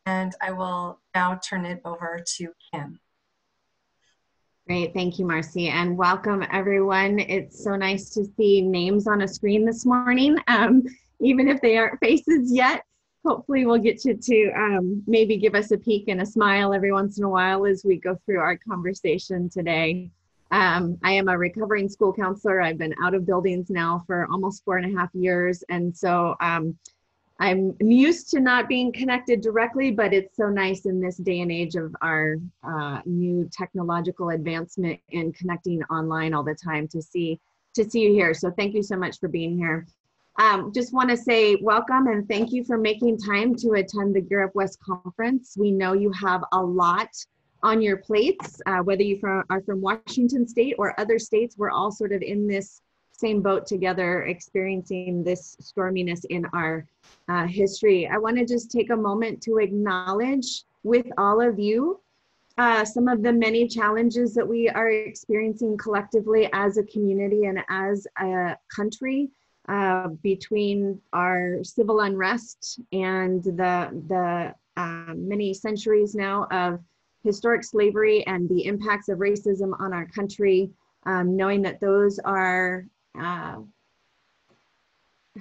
and I will now turn it over to Kim. Great, thank you, Marcy, and welcome everyone. It's so nice to see names on a screen this morning, even if they aren't faces yet. Hopefully we'll get you to maybe give us a peek and a smile every once in a while as we go through our conversation today. I am a recovering school counselor. I've been out of buildings now for almost 4.5 years, and so I'm used to not being connected directly, but it's so nice in this day and age of our new technological advancement in connecting online all the time to see you here. So thank you so much for being here. Just want to say welcome and thank you for making time to attend the Gear Up West conference. We know you have a lot on your plates, whether you are from Washington State or other states. We're all sort of in this same boat together, experiencing this storminess in our history. I want to just take a moment to acknowledge with all of you some of the many challenges that we are experiencing collectively as a community and as a country, between our civil unrest and the many centuries now of historic slavery and the impacts of racism on our country, knowing that those are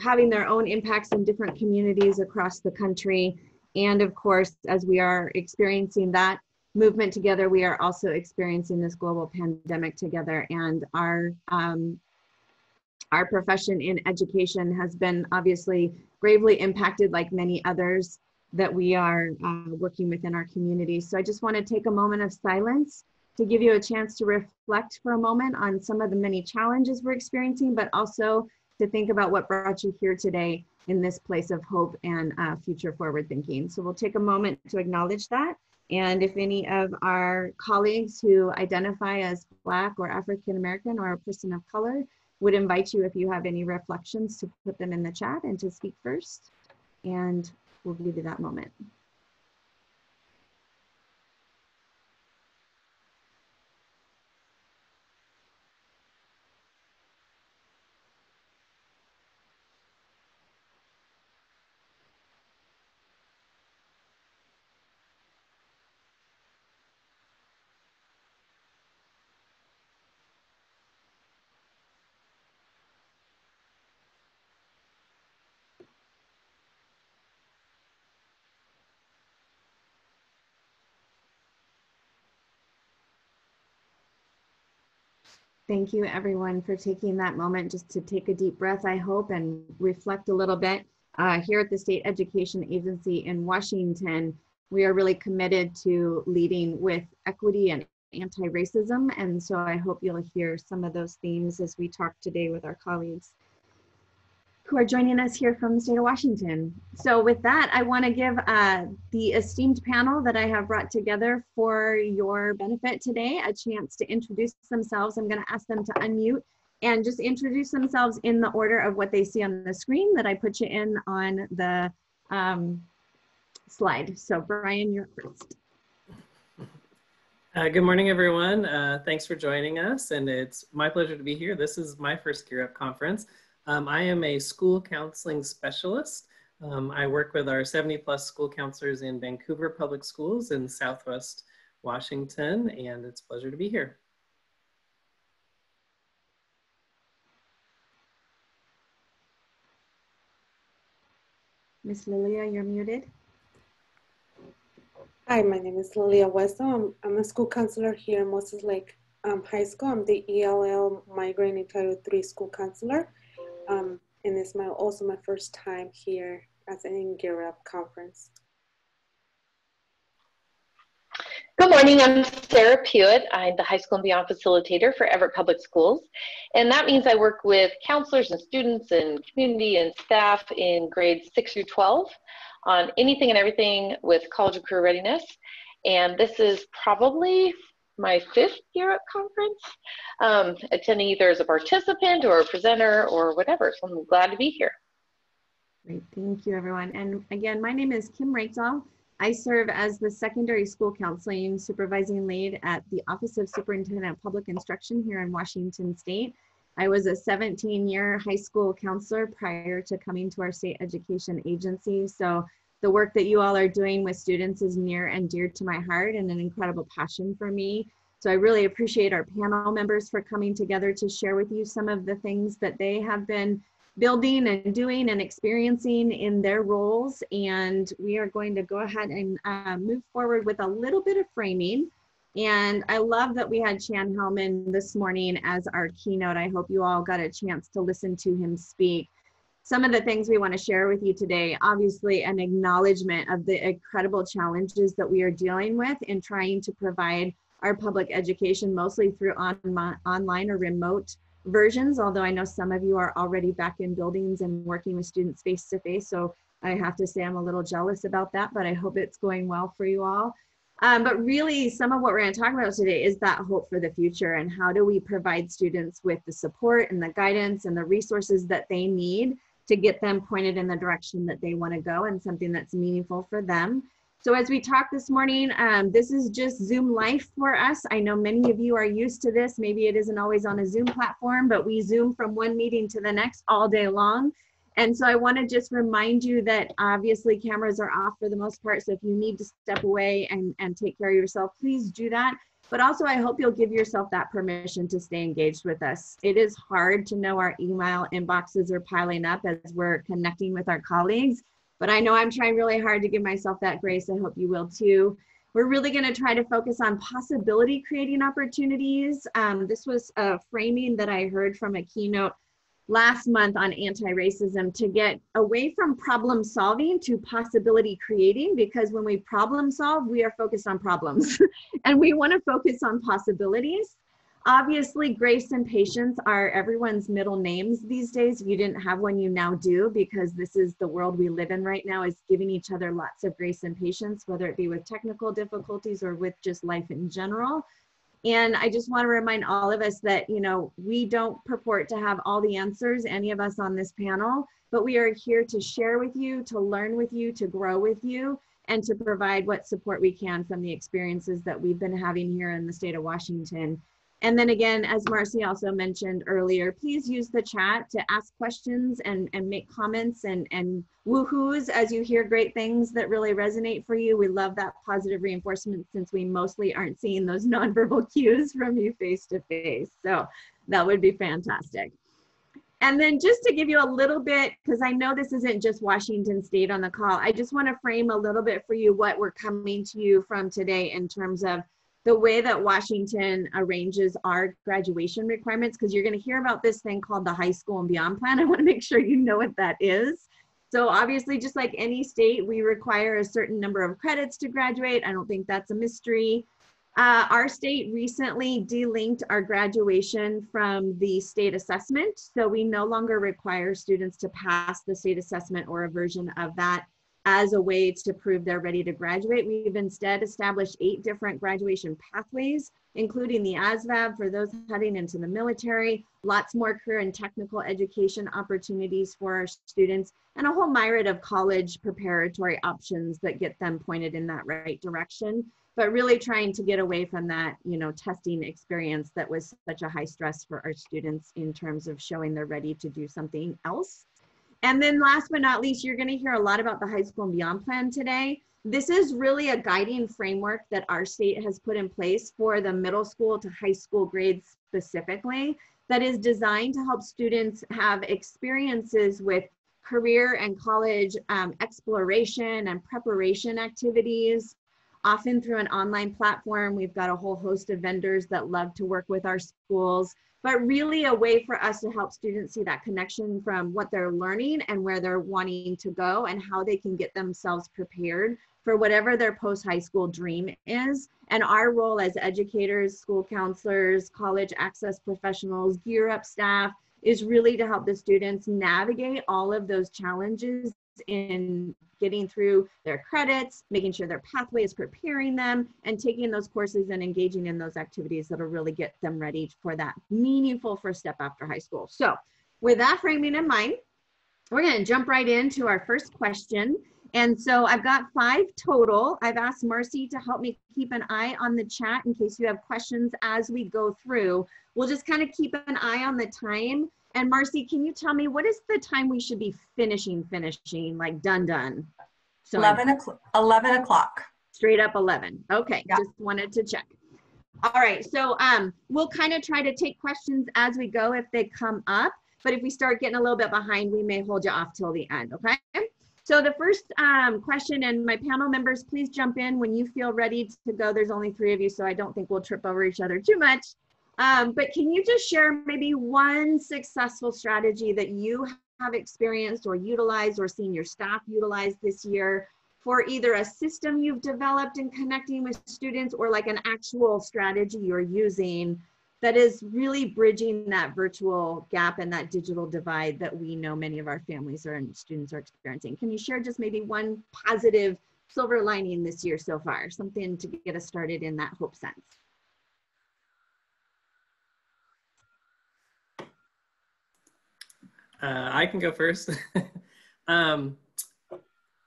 having their own impacts in different communities across the country. And of course, as we are experiencing that movement together, we are also experiencing this global pandemic together. And our profession in education has been obviously gravely impacted, like many others that we are working within our community. So I just want to take a moment of silence to give you a chance to reflect for a moment on some of the many challenges we're experiencing, but also to think about what brought you here today in this place of hope and future forward thinking. So we'll take a moment to acknowledge that. And if any of our colleagues who identify as Black or African American or a person of color, would invite you, if you have any reflections, to put them in the chat and to speak first. And we'll give you that moment. Thank you everyone for taking that moment just to take a deep breath, I hope, and reflect a little bit. Here at the State Education Agency in Washington, we are really committed to leading with equity and anti-racism. And so I hope you'll hear some of those themes as we talk today with our colleagues who are joining us here from the state of Washington. So with that, I want to give the esteemed panel that I have brought together for your benefit today a chance to introduce themselves. I'm going to ask them to unmute and just introduce themselves in the order of what they see on the screen that I put you in on the slide. So Brian, you're first. Good morning, everyone. Thanks for joining us, and it's my pleasure to be here. This is my first Gear Up conference. I am a school counseling specialist. I work with our 70+ school counselors in Vancouver Public Schools in Southwest Washington, and it's a pleasure to be here. Miss Lilia, you're muted. Hi, my name is Lilia Hueso. I'm a school counselor here in Moses Lake High School. I'm the ELL Migraine Title III school counselor. And it's also my first time here at an Gear Up conference. Good morning, I'm Sarah Pewitt. I'm the high school and beyond facilitator for Everett Public Schools. And that means I work with counselors and students and community and staff in grades 6 through 12 on anything and everything with college and career readiness. And this is probably my 5th Gear Up conference, attending either as a participant or a presenter or whatever. So I'm glad to be here. Great, thank you everyone. And again, my name is Kim Reykdal. I serve as the secondary school counseling supervising lead at the Office of Superintendent of Public Instruction here in Washington State. I was a 17-year high school counselor prior to coming to our state education agency. So The work that you all are doing with students is near and dear to my heart and an incredible passion for me. So I really appreciate our panel members for coming together to share with you some of the things that they have been building and doing and experiencing in their roles. And we are going to go ahead and move forward with a little bit of framing. And I love that we had Chan Hellman this morning as our keynote. I hope you all got a chance to listen to him speak. Some of the things we want to share with you today, obviously an acknowledgement of the incredible challenges that we are dealing with in trying to provide our public education, mostly through online or remote versions, although I know some of you are already back in buildings and working with students face to face. So I have to say I'm a little jealous about that, but I hope it's going well for you all. But really some of what we're going to talk about today is that hope for the future, and how do we provide students with the support and the guidance and the resources that they need to get them pointed in the direction that they want to go and something that's meaningful for them. So as we talk this morning, this is just Zoom life for us. I know many of you are used to this. Maybe it isn't always on a Zoom platform, but we Zoom from one meeting to the next all day long. And so I want to just remind you that obviously cameras are off for the most part. So if you need to step away and take care of yourself, please do that. But also I hope you'll give yourself that permission to stay engaged with us. It is hard to know our email inboxes are piling up as we're connecting with our colleagues. But I know I'm trying really hard to give myself that grace. I hope you will too. We're really going to try to focus on possibility creating opportunities. This was a framing that I heard from a keynote last month on anti-racism, to get away from problem solving to possibility creating, because when we problem solve, we are focused on problems and we want to focus on possibilities. Obviously, grace and patience are everyone's middle names these days. If you didn't have one, you now do, because this is the world we live in right now, is giving each other lots of grace and patience, whether it be with technical difficulties or with just life in general. And I just want to remind all of us that, you know, we don't purport to have all the answers, any of us on this panel, but we are here to share with you, to learn with you, to grow with you, and to provide what support we can from the experiences that we've been having here in the state of Washington. And then again, as Marcy also mentioned earlier, please use the chat to ask questions and make comments and woohoos as you hear great things that really resonate for you. We love that positive reinforcement, since we mostly aren't seeing those nonverbal cues from you face to face. So that would be fantastic. And then just to give you a little bit, because I know this isn't just Washington State on the call, I just want to frame a little bit for you what we're coming to you from today in terms of the way that Washington arranges our graduation requirements, because you're going to hear about this thing called the High School and Beyond Plan. I want to make sure you know what that is. So obviously, just like any state, we require a certain number of credits to graduate. I don't think that's a mystery. Our state recently delinked our graduation from the state assessment. So we no longer require students to pass the state assessment or a version of that as a way to prove they're ready to graduate. We've instead established 8 different graduation pathways, including the ASVAB for those heading into the military, lots more career and technical education opportunities for our students, and a whole myriad of college preparatory options that get them pointed in that right direction. But really trying to get away from that, you know, testing experience that was such a high stress for our students in terms of showing they're ready to do something else. And then last but not least, you're going to hear a lot about the High School and Beyond Plan today. This is really a guiding framework that our state has put in place for the middle school to high school grades specifically, that is designed to help students have experiences with career and college exploration and preparation activities, often through an online platform. We've got a whole host of vendors that love to work with our schools, but really a way for us to help students see that connection from what they're learning and where they're wanting to go, and how they can get themselves prepared for whatever their post-high school dream is. And our role as educators, school counselors, college access professionals, Gear Up staff, is really to help the students navigate all of those challenges in getting through their credits, making sure their pathway is preparing them, and taking those courses and engaging in those activities that'll really get them ready for that meaningful first step after high school. So with that framing in mind, we're going to jump right into our first question. And so I've got 5 total. I've asked Marcy to help me keep an eye on the chat in case you have questions as we go through. We'll just kind of keep an eye on the time. And Marcy, can you tell me what is the time we should be finishing, like done? So 11 o'clock. Straight up 11. Okay, Yeah. just wanted to check. All right, so we'll kind of try to take questions as we go if they come up, but if we start getting a little bit behind, we may hold you off till the end, okay? So the first question, and my panel members, please jump in when you feel ready to go. There's only 3 of you, so I don't think we'll trip over each other too much. But can you just share maybe one successful strategy that you have experienced or utilized or seen your staff utilize this year for either a system you've developed in connecting with students or like an actual strategy you're using that is really bridging that virtual gap and that digital divide that we know many of our families and students are experiencing? Can you share just maybe one positive silver lining this year so far, something to get us started in that hope sense? I can go first.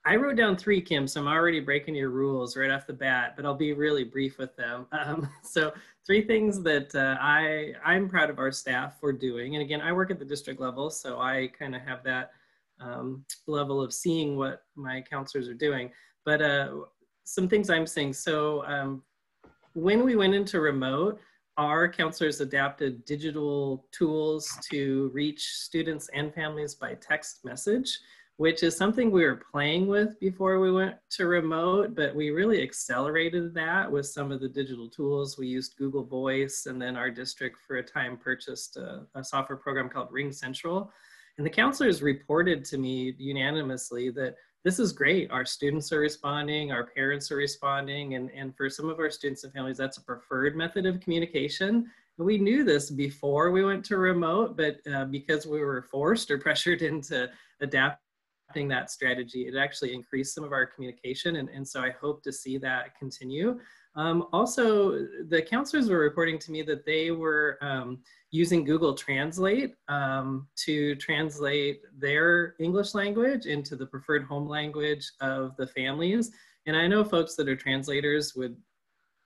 I wrote down 3, Kim, so I'm already breaking your rules right off the bat, but I'll be really brief with them. So 3 things that I'm proud of our staff for doing. And again, I work at the district level, so I kind of have that level of seeing what my counselors are doing. But some things I'm seeing. So when we went into remote, our counselors adapted digital tools to reach students and families by text message, which is something we were playing with before we went to remote, but we really accelerated that with some of the digital tools. We used Google Voice, and then our district for a time purchased a software program called Ring Central. And the counselors reported to me unanimously that this is great. Our students are responding, our parents are responding, and for some of our students and families, that's a preferred method of communication. And we knew this before we went to remote, but because we were forced or pressured into adapting that strategy, it actually increased some of our communication, and so I hope to see that continue. Also, the counselors were reporting to me that they were using Google Translate to translate their English language into the preferred home language of the families. And I know folks that are translators would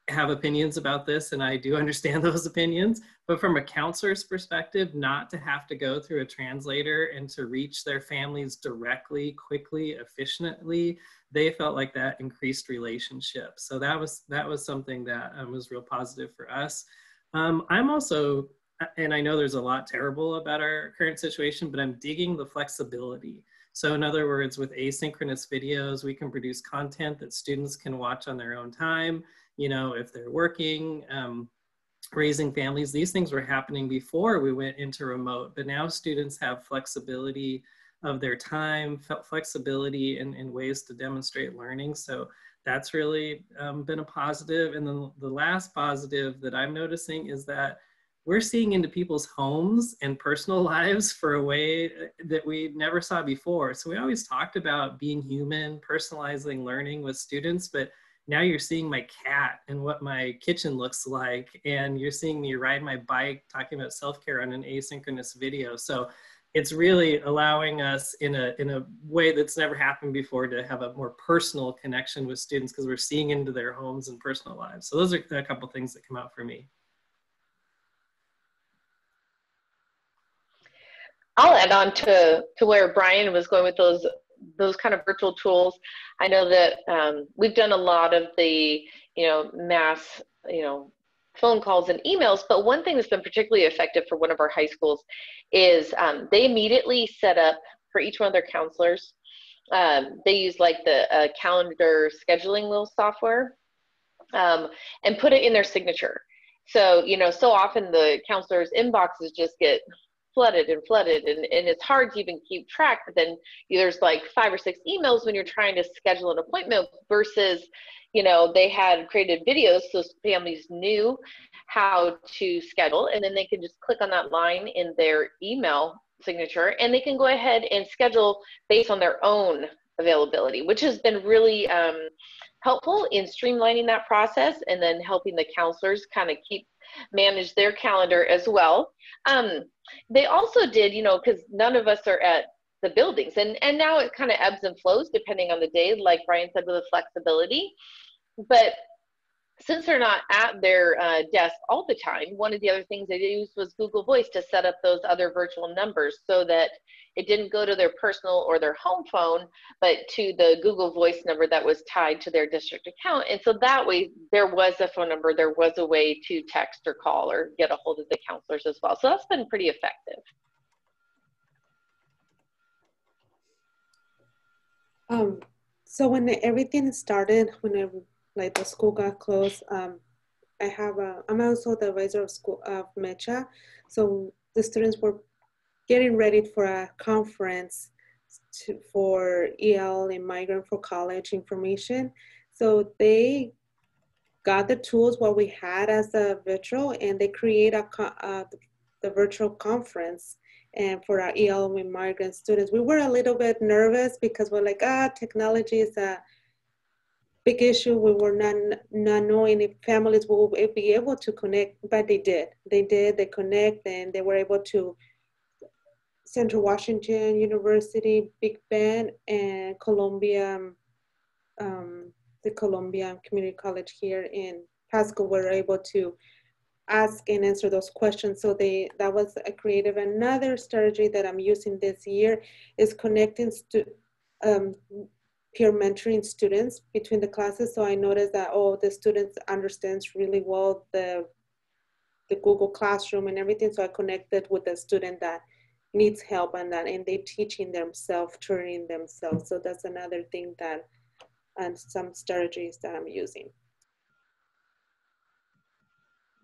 have opinions about this, and I do understand those opinions, but from a counselor's perspective, not to have to go through a translator and to reach their families directly, quickly, efficiently, they felt like that increased relationships. So that was something that was real positive for us. I'm also, and I know there's a lot terrible about our current situation, but I'm digging the flexibility. So in other words, with asynchronous videos, we can produce content that students can watch on their own time. You know, if they're working, raising families, these things were happening before we went into remote, but now students have flexibility of their time, flexibility in ways to demonstrate learning. So that's really been a positive. And then the last positive that I'm noticing is that we're seeing into people's homes and personal lives for a way that we never saw before. So we always talked about being human, personalizing learning with students, but now you're seeing my cat and what my kitchen looks like, and you're seeing me ride my bike talking about self-care on an asynchronous video. So it's really allowing us in a way that's never happened before to have a more personal connection with students because we're seeing into their homes and personal lives. So those are a couple things that come out for me. I'll add on to where Brian was going with those kind of virtual tools. I know that we've done a lot of the, mass, phone calls and emails, but one thing that's been particularly effective for one of our high schools is they immediately set up for each one of their counselors. They use like the calendar scheduling little software and put it in their signature. So, so often the counselors' inboxes just get flooded, and it's hard to even keep track. But then there's like 5 or 6 emails when you're trying to schedule an appointment versus, they had created videos so families knew how to schedule, and then they can just click on that line in their email signature and they can go ahead and schedule based on their own availability, which has been really helpful in streamlining that process and then helping the counselors kind of manage their calendar as well. They also did, because none of us are at the buildings, and now it kind of ebbs and flows depending on the day, like Brian said, with the flexibility. But since they're not at their desk all the time, one of the other things they used was Google Voice to set up those other virtual numbers so that it didn't go to their personal or their home phone, but to the Google Voice number that was tied to their district account. And so that way there was a phone number, there was a way to text or call or get a hold of the counselors as well. So that's been pretty effective. So when everything started, like the school got closed, I'm also the advisor of school of MECHA. So the students were getting ready for a conference for EL and migrant for college information. So they got the tools what we had as a virtual, and they create the virtual conference. And for our EL and migrant students, we were a little bit nervous because we're like, technology is a big issue. We were not knowing if families will be able to connect, but they did. They connect, and they were able to Central Washington University, Big Bend, and Columbia, the Columbia Community College here in Pasco were able to ask and answer those questions. So that was a creative. Another strategy that I'm using this year is connecting peer mentoring students between the classes. So I noticed that, the students understands really well the Google Classroom and everything. So I connected with a student that needs help on that, and they teaching themselves, tutoring themselves. So that's another thing and some strategies that I'm using.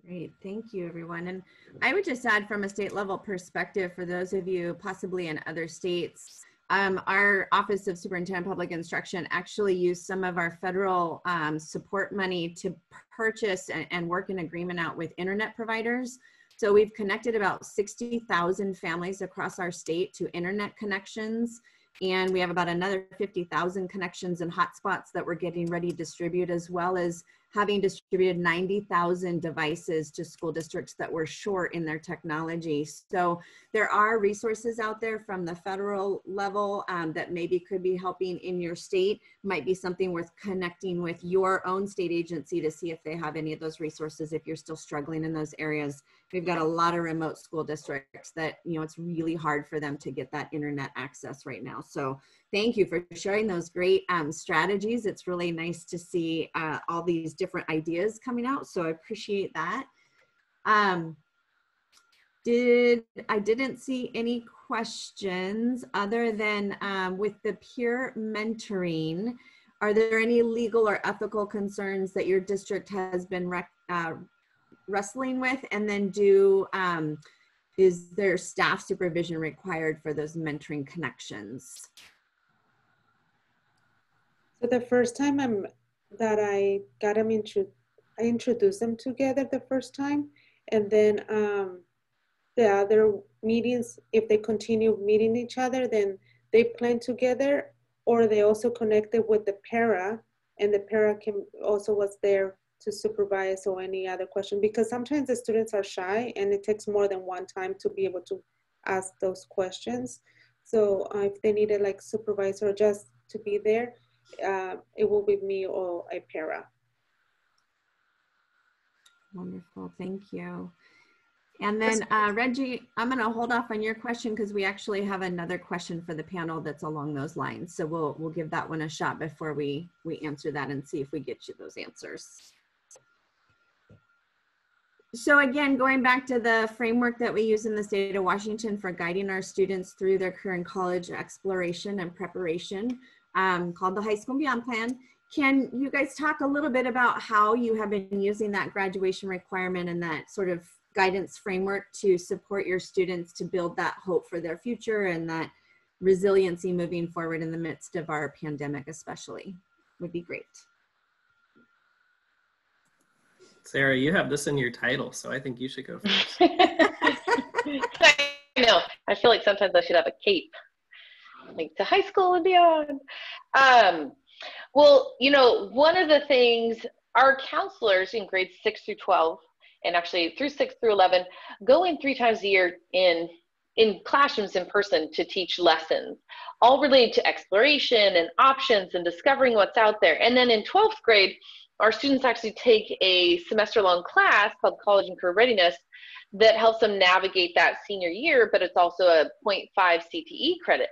Great, thank you everyone. And I would just add from a state level perspective for those of you possibly in other states, our Office of Superintendent of Public Instruction actually used some of our federal support money to purchase and work an agreement out with internet providers. So we've connected about 60,000 families across our state to internet connections. And we have about another 50,000 connections and hotspots that we're getting ready to distribute, as well as having distributed 90,000 devices to school districts that were short in their technology. So there are resources out there from the federal level that maybe could be helping in your state. Might be something worth connecting with your own state agency to see if they have any of those resources if you're still struggling in those areas. We've got a lot of remote school districts that, it's really hard for them to get that internet access right now. So thank you for sharing those great strategies. It's really nice to see all these different ideas coming out. So I appreciate that. I didn't see any questions other than with the peer mentoring. Are there any legal or ethical concerns that your district has been wrestling with? And then is there staff supervision required for those mentoring connections? So the first time that I got them I introduced them together the first time, and then the other meetings, if they continue meeting each other, then they plan together, or they also connected with the para, and the para also was there to supervise or any other question, because sometimes the students are shy and it takes more than one time to be able to ask those questions. So if they needed like supervisor just to be there, it will be me or a para. Wonderful, thank you. And then Reggie, I'm going to hold off on your question because we actually have another question for the panel that's along those lines. So we'll give that one a shot before we answer that and see if we get you those answers. So again, going back to the framework that we use in the state of Washington for guiding our students through their career and college exploration and preparation, called the High School and Beyond Plan. Can you guys talk a little bit about how you have been using that graduation requirement and that sort of guidance framework to support your students to build that hope for their future and that resiliency moving forward in the midst of our pandemic especially? Would be great. Sarah, you have this in your title, so I think you should go first. I know. I feel like sometimes I should have a cape, like to high school and beyond. Well, one of the things our counselors in grades 6 through 12, and actually through 6 through 11, go in 3 times a year in classrooms in person to teach lessons, all related to exploration and options and discovering what's out there. And then in 12th grade, our students actually take a semester-long class called College and Career Readiness that helps them navigate that senior year, but it's also a 0.5 CTE credit.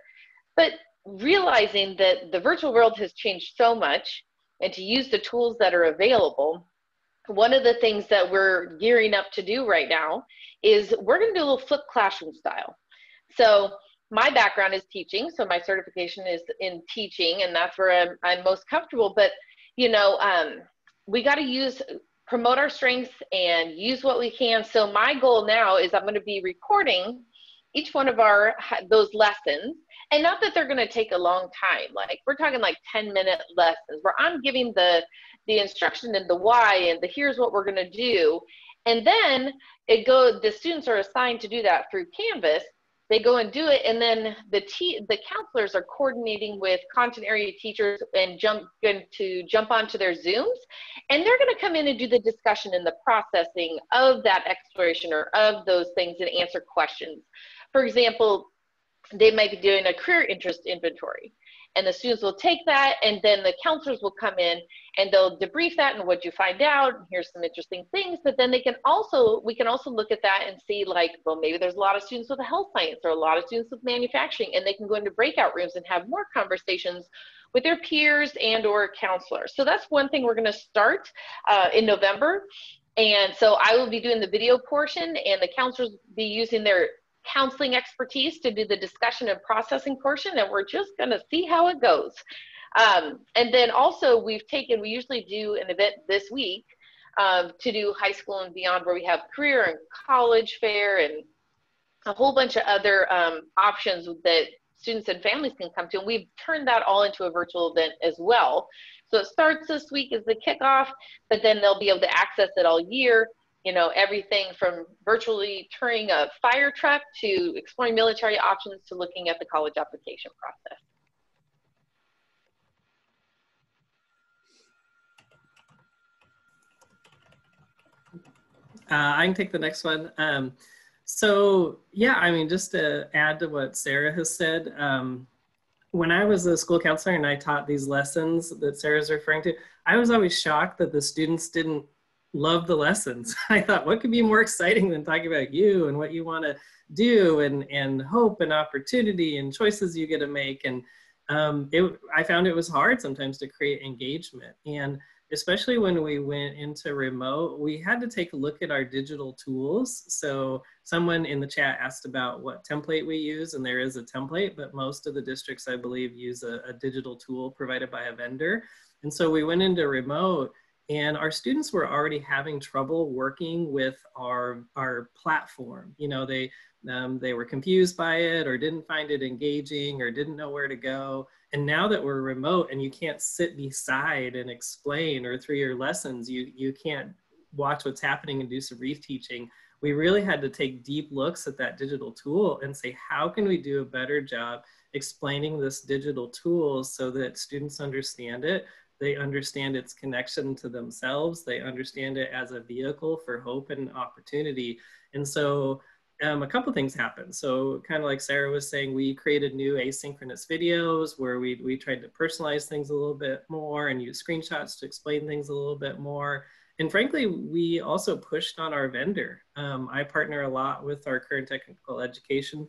But realizing that the virtual world has changed so much, and to use the tools that are available, one of the things that we're gearing up to do right now is we're going to do a little flipped classroom style. So my background is teaching, so my certification is in teaching, and that's where I'm most comfortable. But you know, we got to promote our strengths and use what we can. So my goal now is I'm going to be recording each one of those lessons, and not that they're going to take a long time. Like we're talking like 10-minute lessons where I'm giving the instruction and the why and the here's what we're going to do, and then the students are assigned to do that through Canvas. They go and do it, and then the counselors are coordinating with content area teachers and jump onto their Zooms, and they're going to come in and do the discussion and the processing of that exploration or of those things and answer questions. For example, they might be doing a career interest inventory, and the students will take that, and then the counselors will come in and they'll debrief that and what you find out, and here's some interesting things. But then we can also look at that and see, like, well, maybe there's a lot of students with a health science or a lot of students with manufacturing, and they can go into breakout rooms and have more conversations with their peers and or counselors. So that's one thing we're going to start in November. And so I will be doing the video portion, and the counselors will be using their counseling expertise to do the discussion and processing portion, and we're just going to see how it goes. And then also we usually do an event this week to do high school and beyond, where we have career and college fair and a whole bunch of other options that students and families can come to, and we've turned that all into a virtual event as well. So it starts this week as the kickoff, but then they'll be able to access it all year. You know, everything from virtually touring a fire truck to exploring military options to looking at the college application process. I can take the next one. So yeah, I mean, just to add to what Sarah has said, when I was a school counselor and I taught these lessons that Sarah's referring to, I was always shocked that the students didn't love the lessons. I thought, what could be more exciting than talking about you and what you want to do and hope and opportunity and choices you get to make. And I found it was hard sometimes to create engagement. And especially when we went into remote, we had to take a look at our digital tools. So someone in the chat asked about what template we use, and there is a template, but most of the districts, I believe, use a digital tool provided by a vendor. And so we went into remote, and our students were already having trouble working with our platform. You know, they were confused by it or didn't find it engaging or didn't know where to go. And now that we're remote and you can't sit beside and explain, or through your lessons, you can't watch what's happening and do some reteaching, we really had to take deep looks at that digital tool and say, how can we do a better job explaining this digital tool so that students understand it? They understand its connection to themselves. They understand it as a vehicle for hope and opportunity. And so a couple things happened. So kind of like Sarah was saying, we created new asynchronous videos where we tried to personalize things a little bit more and use screenshots to explain things a little bit more. And frankly, we also pushed on our vendor. I partner a lot with our current technical education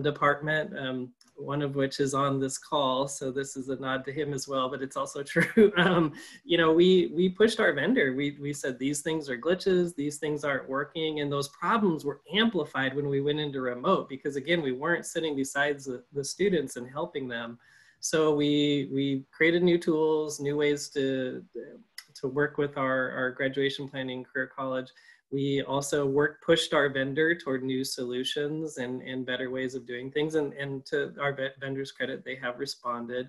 department, one of which is on this call. So this is a nod to him as well, but it's also true. You know, we pushed our vendor. We said, these things are glitches, these things aren't working. And those problems were amplified when we went into remote, because again, we weren't sitting beside the students and helping them. So we created new tools, new ways to work with our graduation planning career college. We also pushed our vendor toward new solutions and better ways of doing things. And to our vendor's credit, they have responded.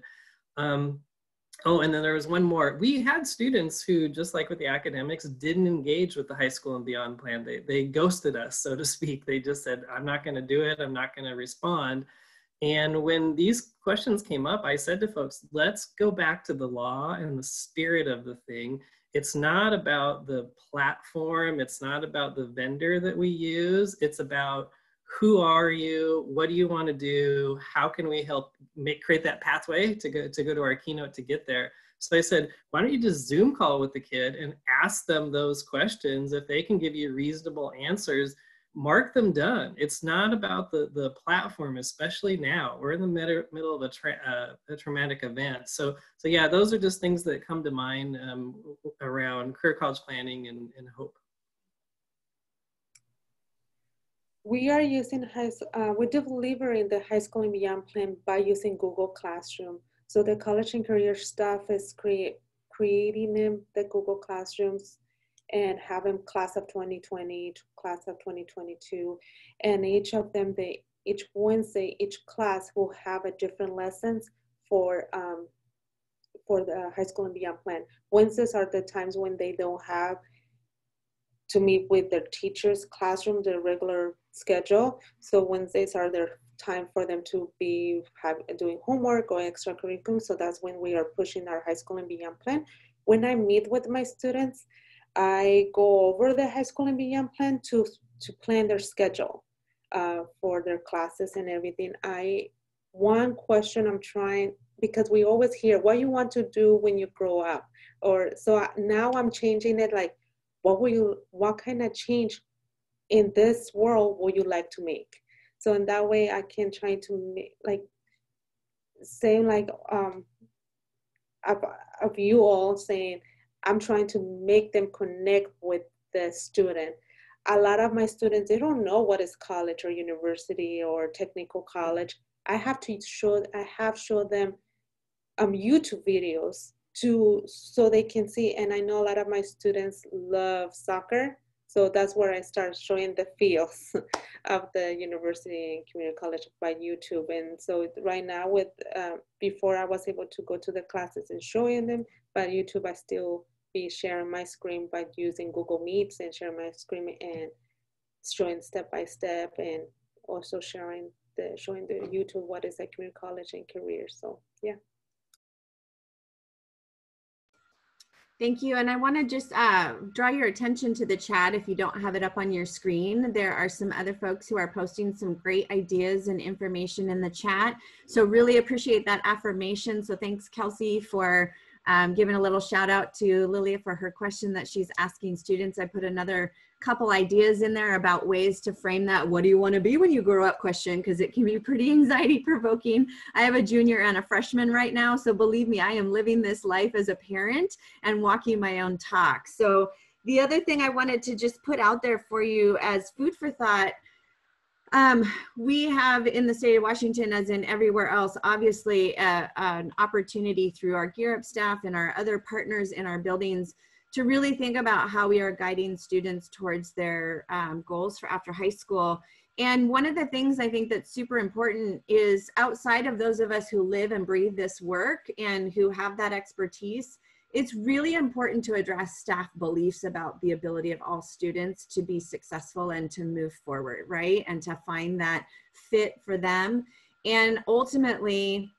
Oh, and then there was one more. We had students who, just like with the academics, didn't engage with the high school and beyond plan. They ghosted us, so to speak. They just said, I'm not going to do it. I'm not going to respond. And when these questions came up, I said to folks, let's go back to the law and the spirit of the thing. It's not about the platform. It's not about the vendor that we use. It's about, who are you? What do you want to do? How can we help create that pathway to go to our keynote to get there? So I said, why don't you just Zoom call with the kid and ask them those questions? If they can give you reasonable answers, mark them done. It's not about the platform, especially now. We're in the middle of a traumatic event. So yeah, those are just things that come to mind around career college planning and hope. We are using we're delivering the high school and beyond plan by using Google Classroom. So the college and career staff is creating them, the Google Classrooms, and having class of 2020 to class of 2022. And each of them, each Wednesday, each class will have a different lessons for the high school and beyond plan. Wednesdays are the times when they don't have to meet with their teachers' classroom, their regular schedule. So Wednesdays are their time for them to be doing homework or extracurriculum. So that's when we are pushing our high school and beyond plan. When I meet with my students, I go over the high school and beyond plan to plan their schedule for their classes and everything. One question I'm trying, because we always hear what you want to do when you grow up, or so now I'm changing it, like, what kind of change in this world would you like to make? So in that way I can try to make, like, saying like of you all saying, I'm trying to make them connect with the student. A lot of my students, they don't know what is college or university or technical college. I have showed them YouTube videos so they can see. And I know a lot of my students love soccer, so that's where I start showing the fields of the university and community college by YouTube. And so right now, with before I was able to go to the classes and showing them by YouTube, I still be sharing my screen by using Google Meets and sharing my screen and showing step by step, and also showing the YouTube what is a community college and career. So yeah. Thank you. And I want to just draw your attention to the chat if you don't have it up on your screen. There are some other folks who are posting some great ideas and information in the chat. So really appreciate that affirmation. So thanks, Kelsey, for giving a little shout out to Lilia for her question that she's asking students. I put another couple ideas in there about ways to frame that "what do you want to be when you grow up" question, because it can be pretty anxiety provoking. I have a junior and a freshman right now, so believe me, I am living this life as a parent and walking my own talk. So the other thing I wanted to just put out there for you as food for thought, we have in the state of Washington, as in everywhere else, obviously an opportunity through our Gear Up staff and our other partners in our buildings to really think about how we are guiding students towards their goals for after high school. And one of the things I think that's super important is, outside of those of us who live and breathe this work and who have that expertise, it's really important to address staff beliefs about the ability of all students to be successful and to move forward, right? And to find that fit for them. And ultimately,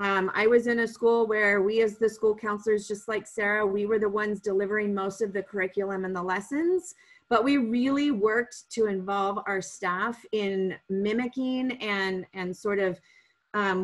I was in a school where we, as the school counselors, just like Sarah, we were the ones delivering most of the curriculum and the lessons, but we really worked to involve our staff in mimicking and sort of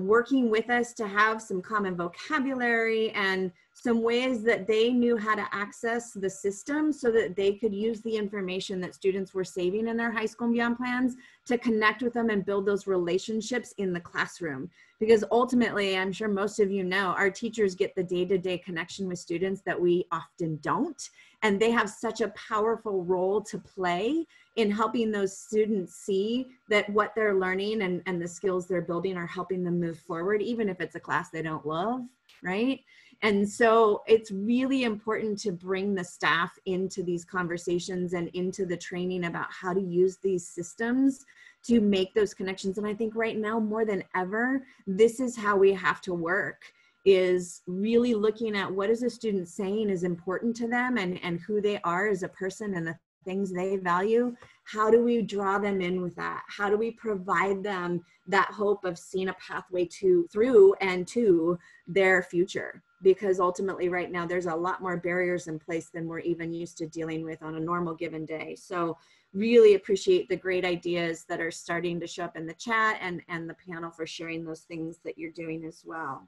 working with us to have some common vocabulary and some ways that they knew how to access the system so that they could use the information that students were saving in their high school and beyond plans to connect with them and build those relationships in the classroom. Because ultimately, I'm sure most of you know, our teachers get the day-to-day connection with students that we often don't. And they have such a powerful role to play in helping those students see that what they're learning and the skills they're building are helping them move forward, even if it's a class they don't love, right? And so it's really important to bring the staff into these conversations and into the training about how to use these systems to make those connections. And I think right now, more than ever, this is how we have to work, is really looking at what is a student saying is important to them and who they are as a person and the things they value. How do we draw them in with that? How do we provide them that hope of seeing a pathway through and to their future? Because ultimately right now there's a lot more barriers in place than we're even used to dealing with on a normal given day. So really appreciate the great ideas that are starting to show up in the chat and the panel for sharing those things that you're doing as well.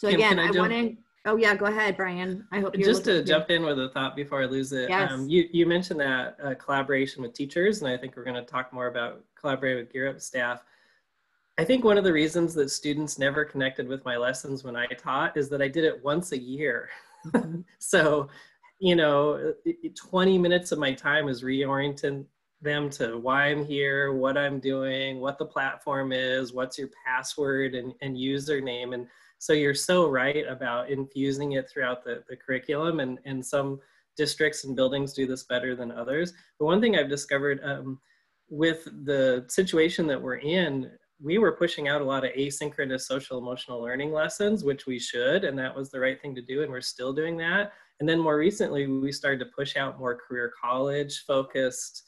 So Kim, again, can I I want jump? to, oh yeah, go ahead, Brian. I hope you're Just to looking jump in with a thought before I lose it, Yes. you mentioned that collaboration with teachers, and I think we're going to talk more about collaborating with Gear Up staff. I think one of the reasons that students never connected with my lessons when I taught is that I did it once a year. So, 20 minutes of my time is reorienting them to why I'm here, what I'm doing, what the platform is, what's your password and username. And so you're so right about infusing it throughout the curriculum, and some districts and buildings do this better than others. But one thing I've discovered with the situation that we're in, we were pushing out a lot of asynchronous social emotional learning lessons, which we should, and that was the right thing to do, and we're still doing that. And then more recently, we started to push out more career college focused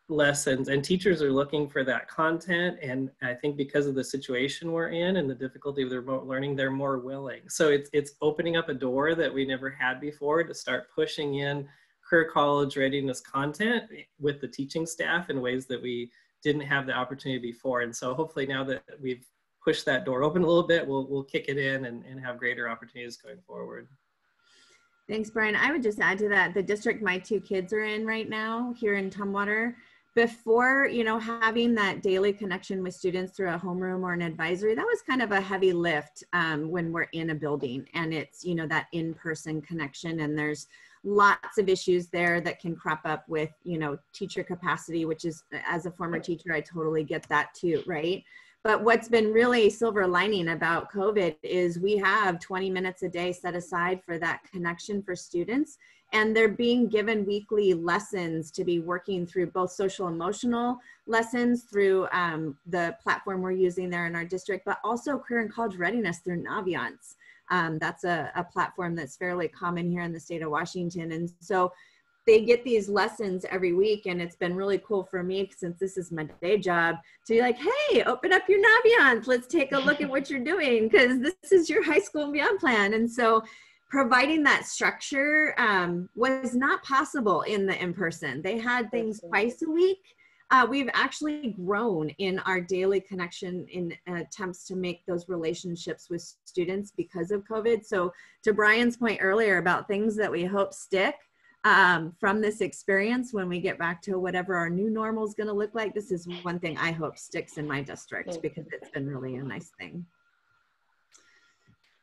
lessons, and teachers are looking for that content. And I think because of the situation we're in and the difficulty of the remote learning, they're more willing. So it's opening up a door that we never had before to start pushing in career college readiness content with the teaching staff in ways that we didn't have the opportunity before. And so hopefully now that we've pushed that door open a little bit, we'll kick it in and have greater opportunities going forward. Thanks, Brian. I would just add to that, the district my two kids are in right now here in Tumwater, before, having that daily connection with students through a homeroom or an advisory, that was kind of a heavy lift when we're in a building and it's, that in-person connection. And there's lots of issues there that can crop up with, teacher capacity, which is, as a former teacher, I totally get that too, right? But what's been really silver lining about COVID is we have 20 minutes a day set aside for that connection for students. And they're being given weekly lessons to be working through both social emotional lessons through the platform we're using there in our district, but also career and college readiness through Naviance. That's a platform that's fairly common here in the state of Washington. And so they get these lessons every week, and it's been really cool for me, since this is my day job, to be like, hey, open up your Naviance. Let's take a look at what you're doing, because this is your high school and beyond plan. And so providing that structure was not possible in the in-person. They had things twice a week. We've actually grown in our daily connection in attempts to make those relationships with students because of COVID. So to Brian's point earlier about things that we hope stick from this experience when we get back to whatever our new normal is going to look like, this is one thing I hope sticks in my district, because it's been really a nice thing.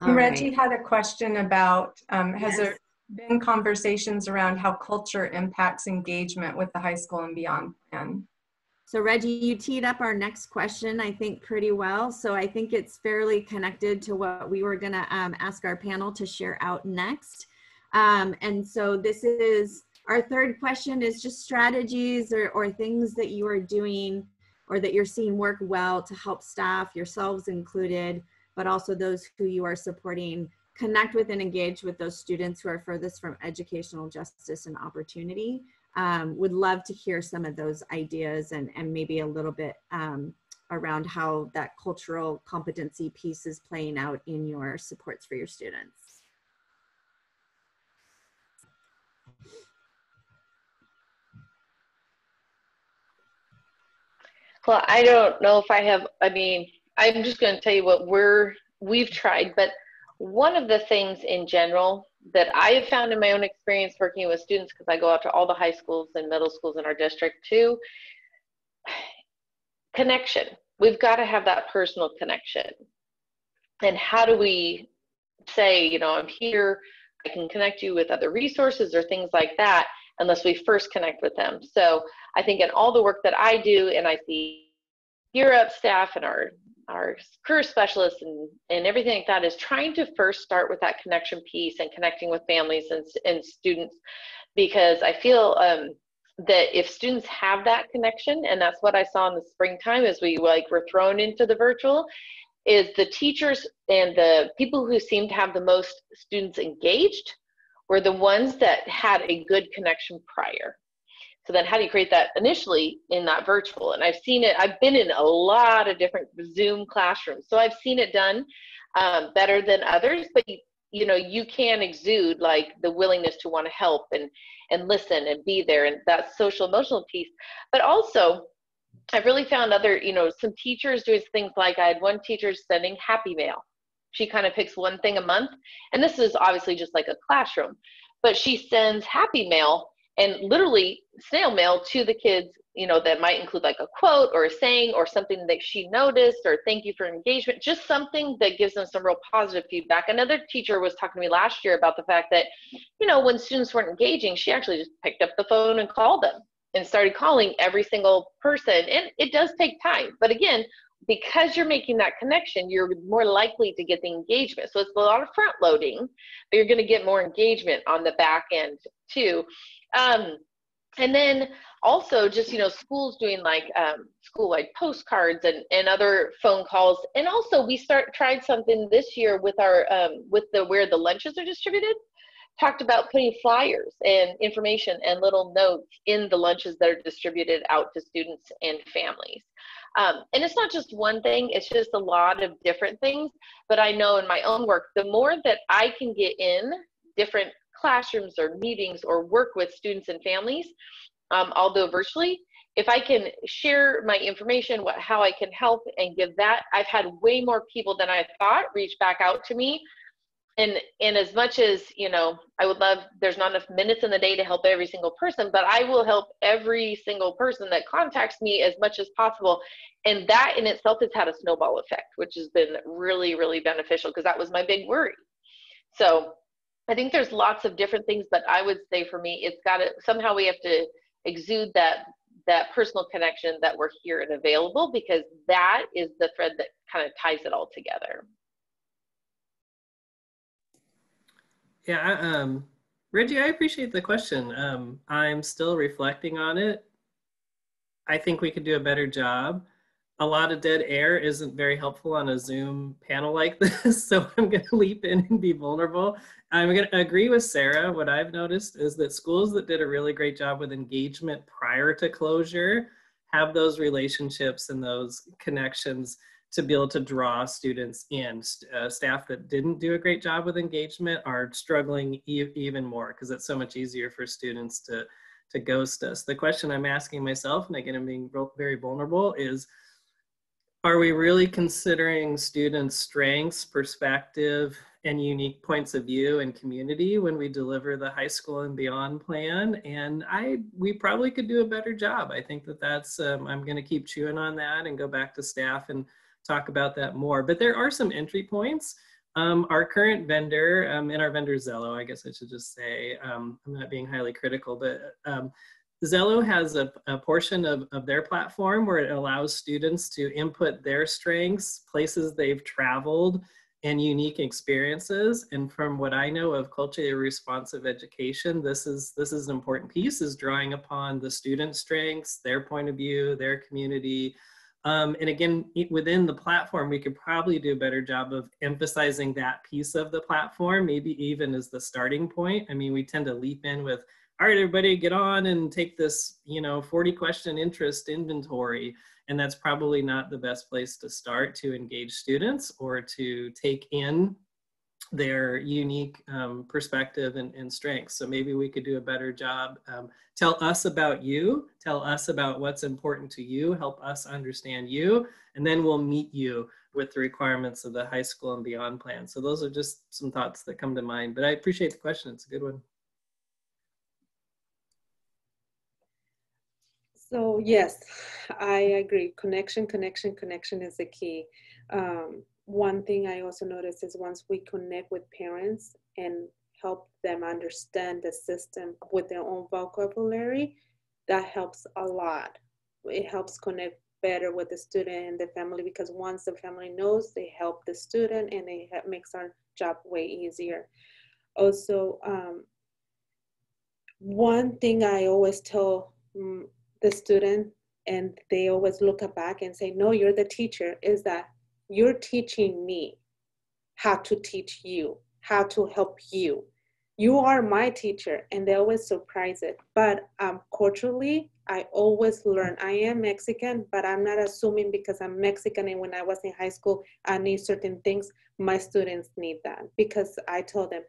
Reggie had a question about, has Yes. there been conversations around how culture impacts engagement with the high school and beyond plan? So Reggie, you teed up our next question, I think, pretty well. So I think it's fairly connected to what we were gonna ask our panel to share out next. And so this is, our third question is just strategies or things that you are doing or that you're seeing work well to help staff, yourselves included, but also those who you are supporting, connect with and engage with those students who are furthest from educational justice and opportunity. Would love to hear some of those ideas and maybe a little bit around how that cultural competency piece is playing out in your supports for your students. Well, I don't know if I have, I'm just going to tell you what we've tried, but one of the things in general that I have found in my own experience working with students, because I go out to all the high schools and middle schools in our district too, connection. We've got to have that personal connection. And how do we say, I'm here, I can connect you with other resources or things like that, unless we first connect with them. So I think in all the work that I do, and I see Gear Up staff and our career specialists and everything like that, is trying to first start with that connection piece and connecting with families and students, because I feel that if students have that connection, and that's what I saw in the springtime as we were thrown into the virtual, is the teachers and the people who seem to have the most students engaged were the ones that had a good connection prior. So then how do you create that initially in that virtual? And I've seen it, I've been in a lot of different Zoom classrooms, so I've seen it done better than others, but you can exude the willingness to want to help and listen and be there, and that social emotional piece. But also I've really found other, some teachers doing things like, I had one teacher sending happy mail. She kind of picks one thing a month. And this is obviously just like a classroom, but she sends happy mail and literally snail mail to the kids, you know, that might include like a quote or a saying or something that she noticed, or thank you for engagement, just something that gives them some real positive feedback. Another teacher was talking to me last year about the fact that, you know, when students weren't engaging, she actually just picked up the phone and called them and started calling every single person. And it does take time, but again, because you're making that connection, you're more likely to get the engagement. So it's a lot of front loading, but you're going to get more engagement on the back end too. And then also just, you know, schools doing like school-wide postcards and other phone calls. And also we tried something this year with our, where the lunches are distributed, talked about putting flyers and information and little notes in the lunches that are distributed out to students and families. And it's not just one thing, it's just a lot of different things. But I know in my own work, the more that I can get in different classrooms or meetings or work with students and families, although virtually, if I can share my information, how I can help and give that, I've had way more people than I thought reach back out to me. And as much as, you know, I would love, there's not enough minutes in the day to help every single person, but I will help every single person that contacts me as much as possible. And that in itself has had a snowball effect, which has been really, really beneficial, because that was my big worry. So I think there's lots of different things, but I would say for me, it's got to, somehow we have to exude that personal connection, that we're here and available, because that is the thread that kind of ties it all together. Yeah, Reggie, I appreciate the question. I'm still reflecting on it. I think we could do a better job. A lot of dead air isn't very helpful on a Zoom panel like this, so I'm going to leap in and be vulnerable. I'm going to agree with Sarah. What I've noticed is that schools that did a really great job with engagement prior to closure have those relationships and those connections to be able to draw students in. Staff that didn't do a great job with engagement are struggling even more, because it's so much easier for students to ghost us. The question I'm asking myself, and again, I'm being very vulnerable, is, are we really considering students' strengths, perspective, and unique points of view and community when we deliver the high school and beyond plan? And we probably could do a better job. I think that's, I'm gonna keep chewing on that and go back to staff and talk about that more. But there are some entry points. Our current vendor, and our vendor Zello, I guess I should just say, I'm not being highly critical, but Zello has a portion of their platform where it allows students to input their strengths, places they've traveled, and unique experiences. And from what I know of culturally responsive education, this is an important piece, is drawing upon the student strengths, their point of view, their community. And again, within the platform, we could probably do a better job of emphasizing that piece of the platform, maybe even as the starting point. I mean, we tend to leap in with, all right, everybody get on and take this, 40 question interest inventory. And that's probably not the best place to start to engage students or to take in their unique perspective and strengths. So maybe we could do a better job. Tell us about you, tell us about what's important to you, help us understand you, and then we'll meet you with the requirements of the high school and beyond plan. So those are just some thoughts that come to mind, but I appreciate the question. It's a good one. So yes, I agree. Connection is the key. One thing I also noticed is once we connect with parents and help them understand the system with their own vocabulary, that helps a lot. It helps connect better with the student and the family, because once the family knows, they help the student and it makes our job way easier. Also, one thing I always tell the student, and they always look back and say, no, you're the teacher, is that you're teaching me how to teach you, how to help you. You are my teacher, and they always surprise it. But culturally, I always learn. I am Mexican, but I'm not assuming because I'm Mexican and when I was in high school, I need certain things, my students need that. Because I told them,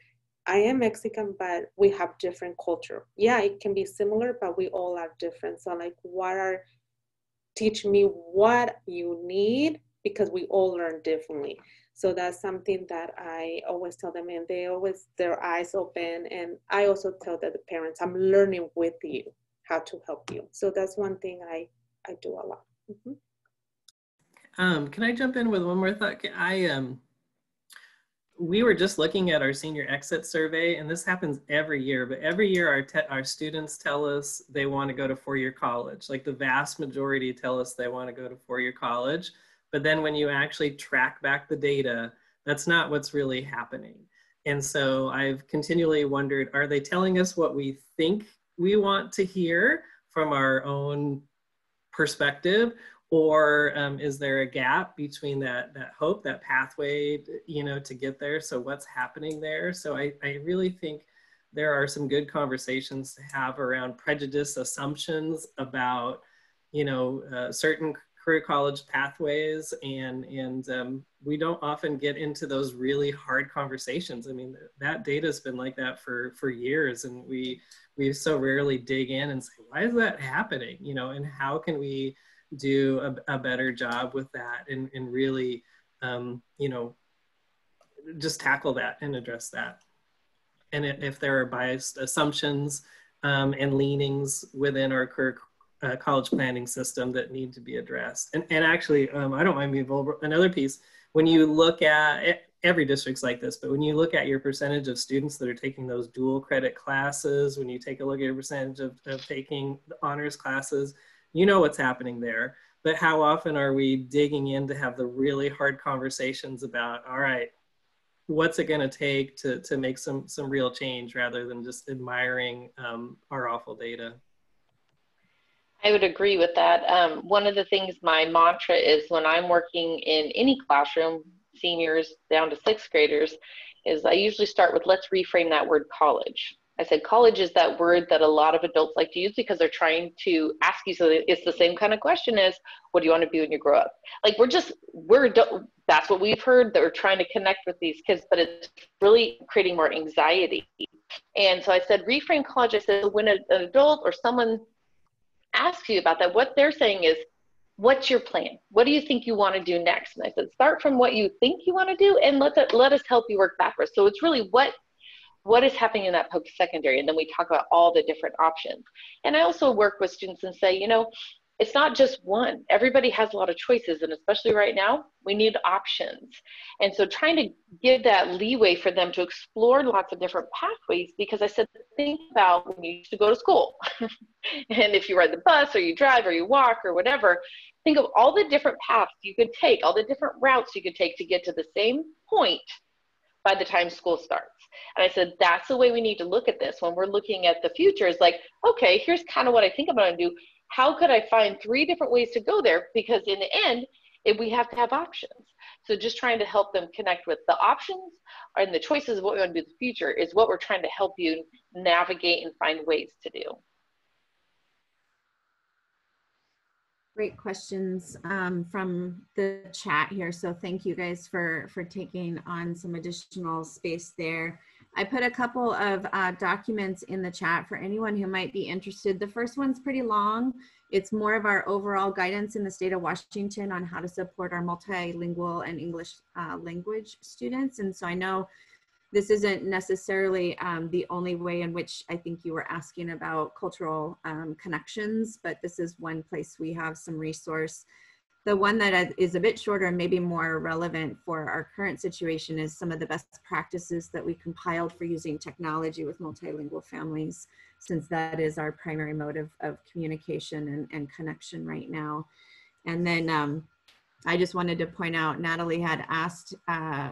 I am Mexican, but we have different culture. Yeah, it can be similar, but we all are different. So like, teach me what you need, because we all learn differently. So that's something that I always tell them, and they always, their eyes open. And I also tell the parents, I'm learning with you how to help you. So that's one thing I do a lot. Can I jump in with one more thought? We were just looking at our senior exit survey, and this happens every year, but every year our students tell us they want to go to four-year college. Like the vast majority tell us they want to go to four-year college. But then when you actually track back the data, that's not what's really happening. And so I've continually wondered, are they telling us what we think we want to hear from our own perspective? Or is there a gap between that hope, that pathway, to get there? So what's happening there? So I really think there are some good conversations to have around prejudice assumptions about, certain career college pathways, and we don't often get into those really hard conversations. I mean, that data has been like that for years, and we so rarely dig in and say, why is that happening? And how can we do a better job with that, and really, just tackle that and address that. And if there are biased assumptions and leanings within our career college planning system that need to be addressed. And actually, I don't mind being vulnerable. Another piece, when you look at, every district's like this, but when you look at your percentage of students that are taking those dual credit classes, when you take a look at your percentage of taking the honors classes, you know what's happening there. But how often are we digging in to have the really hard conversations about, all right, what's it going to take to make some real change, rather than just admiring our awful data? I would agree with that. One of the things, my mantra is when I'm working in any classroom, seniors down to sixth graders, is I usually start with, let's reframe that word college. I said, college is that word that a lot of adults like to use because they're trying to ask you, so it's the same kind of question as, what do you want to be when you grow up? Like that's what we've heard. They're trying to connect with these kids, but it's really creating more anxiety. And so I said, reframe college. I said, when an adult or someone asks you about that, what they're saying is, what's your plan? What do you think you want to do next? And I said, start from what you think you want to do, and let us help you work backwards. So it's really what is happening in that post-secondary, and then we talk about all the different options. And I also work with students and say, it's not just one. Everybody has a lot of choices, and especially right now, we need options. And so trying to give that leeway for them to explore lots of different pathways, because I said, think about when you used to go to school. And if you ride the bus or you drive or you walk or whatever, think of all the different paths you could take, all the different routes you could take to get to the same point by the time school starts. And I said, that's the way we need to look at this when we're looking at the future. Is like, okay, here's kind of what I think I'm going to do. How could I find 3 different ways to go there? Because in the end, we have to have options. So just trying to help them connect with the options and the choices of what we want to do in the future is what we're trying to help you navigate and find ways to do. Great questions from the chat here. So thank you guys for taking on some additional space there. I put a couple of documents in the chat for anyone who might be interested. The first one's pretty long. It's more of our overall guidance in the state of Washington on how to support our multilingual and English language students. And so I know this isn't necessarily the only way in which I think you were asking about cultural connections, but this is one place we have some resource. The one that is a bit shorter and maybe more relevant for our current situation is some of the best practices that we compiled for using technology with multilingual families, since that is our primary mode of communication and connection right now. And then I just wanted to point out, Natalie had asked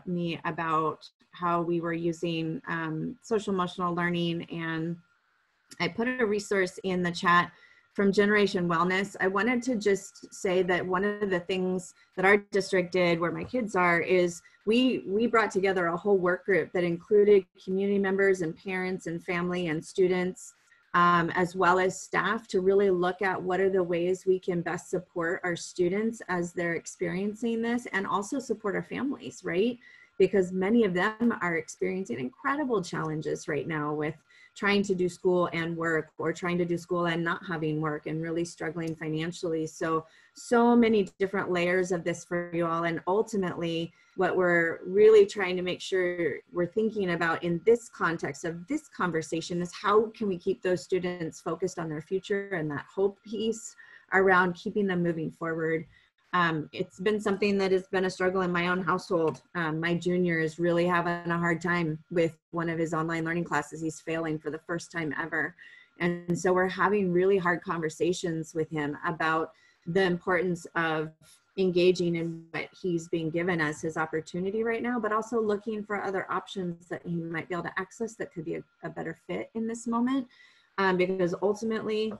me about how we were using social emotional learning, and I put a resource in the chat from Generation Wellness. I wanted to just say that one of the things that our district did, where my kids are, is we brought together a whole work group that included community members and parents and family and students, as well as staff, to really look at what are the ways we can best support our students as they're experiencing this, and also support our families, right? because many of them are experiencing incredible challenges right now with trying to do school and work, or trying to do school and not having work, and really struggling financially. So many different layers of this for you all. And ultimately, what we're really trying to make sure we're thinking about in this context of this conversation is how can we keep those students focused on their future, and that hope piece around keeping them moving forward. It's been something that has been a struggle in my own household. My junior is really having a hard time with one of his online learning classes. He's failing for the first time ever. And so we're having really hard conversations with him about the importance of engaging in what he's being given as his opportunity right now, but also looking for other options that he might be able to access that could be a better fit in this moment. Because ultimately,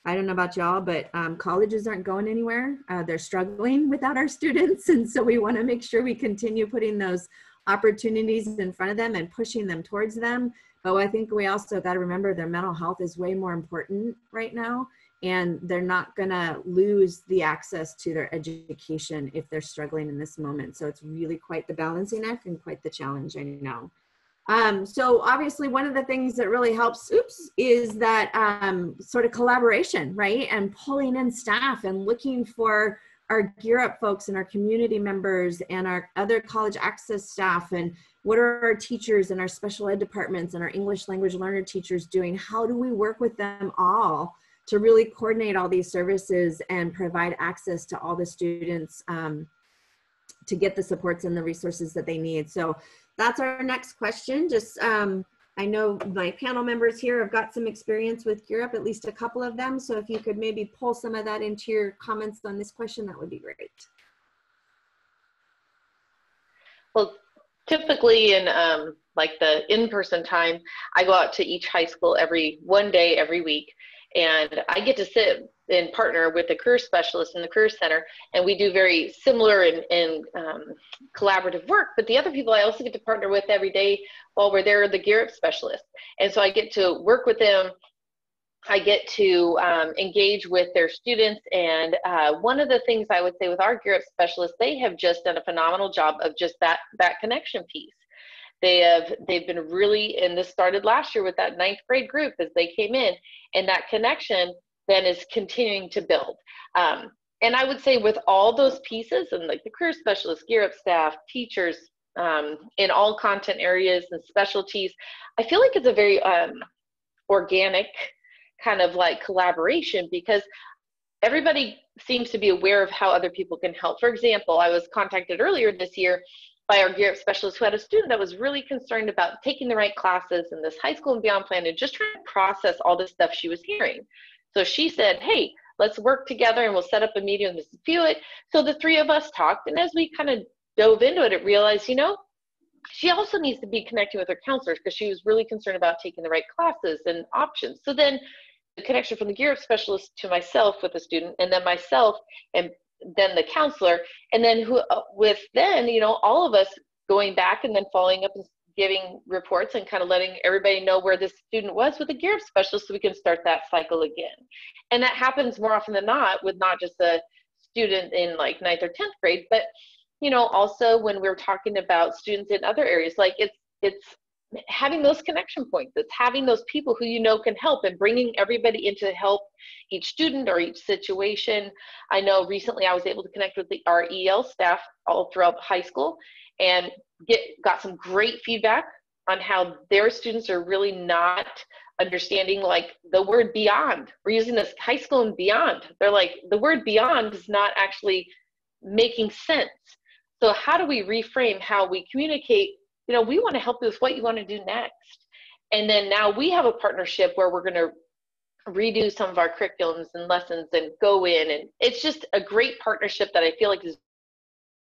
I don't know about y'all, but colleges aren't going anywhere. They're struggling without our students. And so we want to make sure we continue putting those opportunities in front of them and pushing them towards them. But I think we also got to remember their mental health is way more important right now. And they're not going to lose the access to their education if they're struggling in this moment. So it's really quite the balancing act and quite the challenge, I know. So obviously one of the things that really helps, is that sort of collaboration, right? And pulling in staff and looking for our Gear Up folks and our community members and our other college access staff, and what are our teachers and our special ed departments and our English language learner teachers doing? How do we work with them all to really coordinate all these services and provide access to all the students to get the supports and the resources that they need? So that's our next question. Just, I know my panel members here have got some experience with Gear Up, at least a couple of them. So if you could maybe pull some of that into your comments on this question, that would be great. Well, typically in like the in-person time, I go out to each high school one day every week, and I get to sit and partner with the career specialist in the career center, and we do very similar and collaborative work. But the other people I also get to partner with every day while we're there are the Gear Up specialists, and so I get to work with them. I get to engage with their students, and one of the things I would say with our Gear Up specialists, they have just done a phenomenal job of just that connection piece. They've been really, and this started last year with that 9th grade group as they came in, and that connection then is continuing to build. And I would say with all those pieces, and like the career specialists, Gear Up staff, teachers in all content areas and specialties, I feel like it's a very organic kind of like collaboration, because everybody seems to be aware of how other people can help. For example, I was contacted earlier this year by our Gear Up specialist who had a student that was really concerned about taking the right classes in this high school and beyond plan and just trying to process all the stuff she was hearing. So she said, hey, let's work together and we'll set up a meeting with Mrs. Pewitt. So the three of us talked, and as we kind of dove into it, realized, you know, she also needs to be connecting with her counselors because she was really concerned about taking the right classes and options. So then the connection from the Gear Up specialist to myself with the student, and then myself and then the counselor, and then you know, all of us going back and then following up and giving reports and kind of letting everybody know where this student was with the Gear Up specialist so we can start that cycle again. And that happens more often than not with not just a student in like 9th or 10th grade, but you know, also when we're talking about students in other areas, like it's having those connection points. It's having those people who you know can help and bringing everybody in to help each student or each situation. I know recently I was able to connect with our EL staff all throughout high school and got some great feedback on how their students are really not understanding like the word beyond. We're using this high school and beyond. They're like, the word beyond is not actually making sense. So how do we reframe how we communicate? You know, we want to help you with what you want to do next. And then now we have a partnership where we're going to redo some of our curriculums and lessons and go in. And it's just a great partnership that I feel like is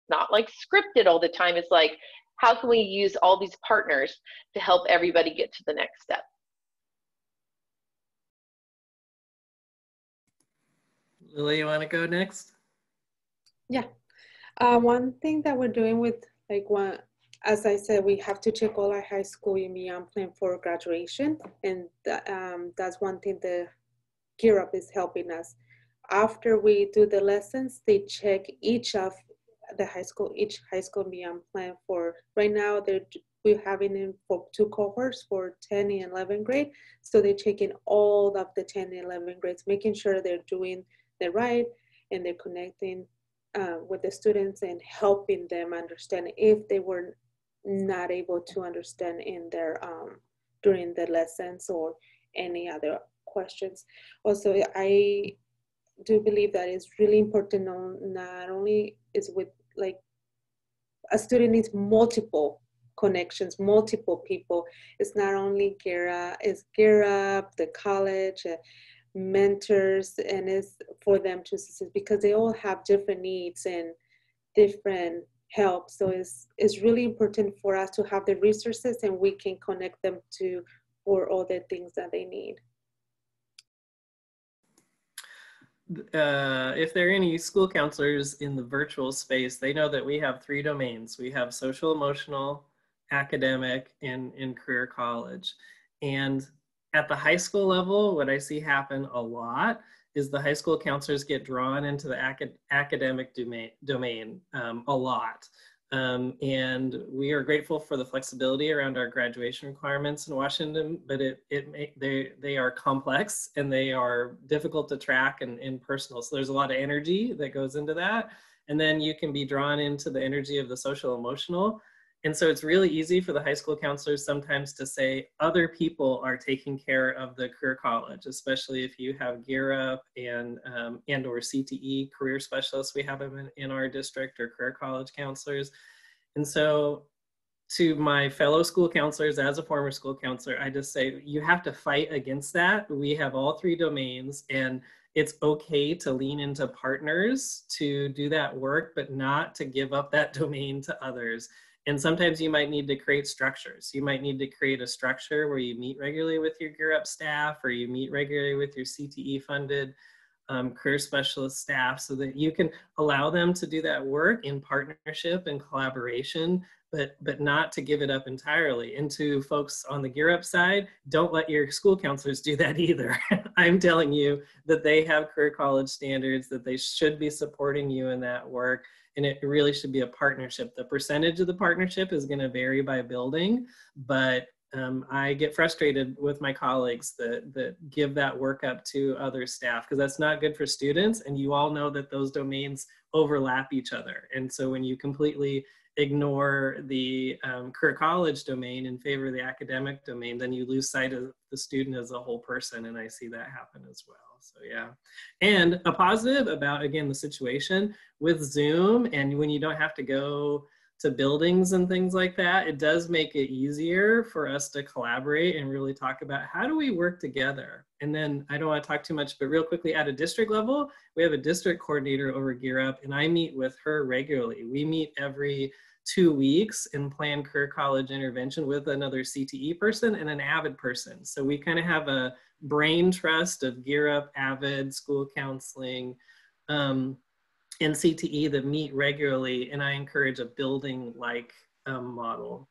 not like scripted all the time. It's like, how can we use all these partners to help everybody get to the next step? Lilia, you want to go next? Yeah. One thing that we're doing with as I said, we have to check all our high school and beyond plan for graduation. And that's one thing the Gear Up is helping us. After we do the lessons, they check each of the high school, each high school and beyond plan for, right now we're having it for 2 cohorts for 10 and 11th grade. So they're taking all of the 10 and 11th grades, making sure they're doing the right and they're connecting with the students and helping them understand if they were not able to understand in their during the lessons or any other questions. Also, I do believe that it's really important, not only is with, like, a student needs multiple connections, multiple people. It's not only it's Gear Up, the college, mentors, and it's for them to succeed because they all have different needs and different help. So it's really important for us to have the resources and we can connect them to for all the things that they need. If there are any school counselors in the virtual space, they know that we have 3 domains. We have social, emotional, academic, and career college. And at the high school level, what I see happen a lot is the high school counselors get drawn into the academic domain a lot. And we are grateful for the flexibility around our graduation requirements in Washington, but they are complex and they are difficult to track and personal. So there's a lot of energy that goes into that. And then you can be drawn into the energy of the social emotional. And so it's really easy for the high school counselors sometimes to say other people are taking care of the career college, especially if you have Gear Up and or CTE career specialists. We have them in our district, or career college counselors. And so to my fellow school counselors, as a former school counselor, I just say you have to fight against that. We have all 3 domains, and it's okay to lean into partners to do that work, but not to give up that domain to others. And sometimes you might need to create structures. You might need to create a structure where you meet regularly with your Gear Up staff, or you meet regularly with your CTE funded career specialist staff, so that you can allow them to do that work in partnership and collaboration, but not to give it up entirely. And to folks on the Gear Up side, don't let your school counselors do that either. I'm telling you that they have career college standards, that they should be supporting you in that work. And it really should be a partnership. The percentage of the partnership is going to vary by building, but I get frustrated with my colleagues that give that work up to other staff, because that's not good for students. And you all know that those domains overlap each other. And so when you completely ignore the career college domain in favor of the academic domain, then you lose sight of the student as a whole person. And I see that happen as well. So yeah. And a positive about, again, the situation with Zoom, and when you don't have to go to buildings and things like that, it does make it easier for us to collaborate and really talk about how do we work together. And then I don't want to talk too much, but real quickly, at a district level, we have a district coordinator over Gear Up, and I meet with her regularly. We meet every 2 weeks and plan career college intervention with another CTE person and an AVID person. So we kind of have a brain trust of Gear Up, AVID, school counseling, and CTE that meet regularly, and I encourage a building-like model.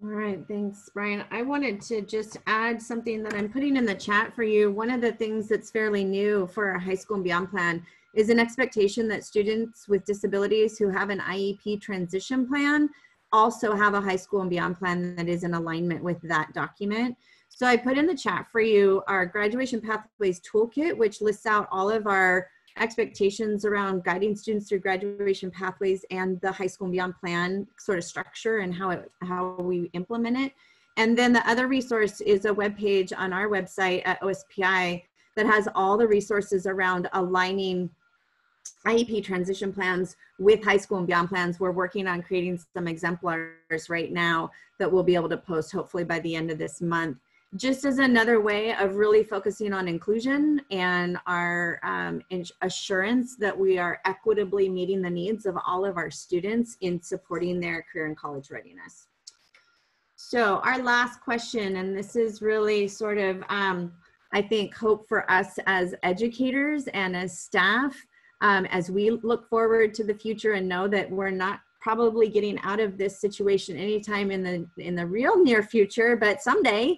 All right, thanks, Brian. I wanted to just add something that I'm putting in the chat for you. One of the things that's fairly new for our high school and beyond plan is an expectation that students with disabilities who have an IEP transition plan also have a high school and beyond plan that is in alignment with that document. So I put in the chat for you our graduation pathways toolkit, which lists out all of our expectations around guiding students through graduation pathways and the high school and beyond plan sort of structure and how we implement it. And then the other resource is a webpage on our website at OSPI that has all the resources around aligning IEP transition plans with high school and beyond plans. We're working on creating some exemplars right now that we'll be able to post hopefully by the end of this month, just as another way of really focusing on inclusion and our assurance that we are equitably meeting the needs of all of our students in supporting their career and college readiness. So our last question, and this is really sort of, I think, hope for us as educators and as staff, as we look forward to the future and know that we're not probably getting out of this situation anytime in the real near future, but someday.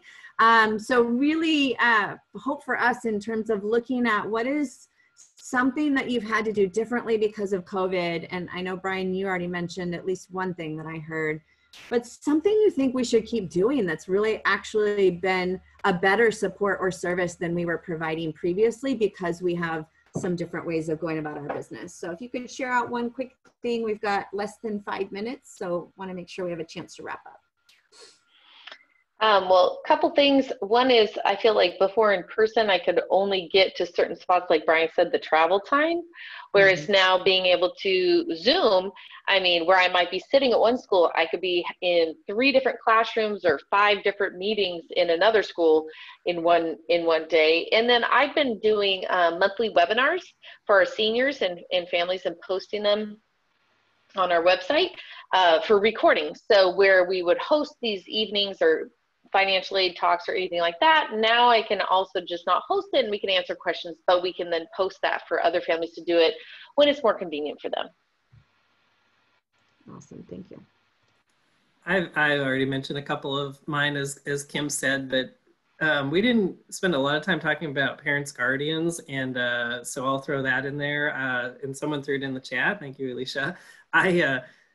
So really hope for us in terms of looking at what is something that you've had to do differently because of COVID. And I know, Brian, you already mentioned at least one thing that I heard, but something you think we should keep doing that's really actually been a better support or service than we were providing previously because we have some different ways of going about our business. So if you could share out one quick thing, we've got less than 5 minutes, so want to make sure we have a chance to wrap up. Well, a couple things. One is I feel like before in person, I could only get to certain spots, like Brian said, the travel time, whereas now being able to Zoom, I mean, where I might be sitting at one school, I could be in 3 different classrooms or 5 different meetings in another school in one day. And then I've been doing monthly webinars for our seniors and families and posting them on our website for recording. So where we would host these evenings or financial aid talks or anything like that, now I can also just not host it and we can answer questions, but we can then post that for other families to do it when it's more convenient for them. Awesome, thank you. I already mentioned a couple of mine, as Kim said, but we didn't spend a lot of time talking about parents, guardians, and so I'll throw that in there. And someone threw it in the chat. Thank you, Alicia.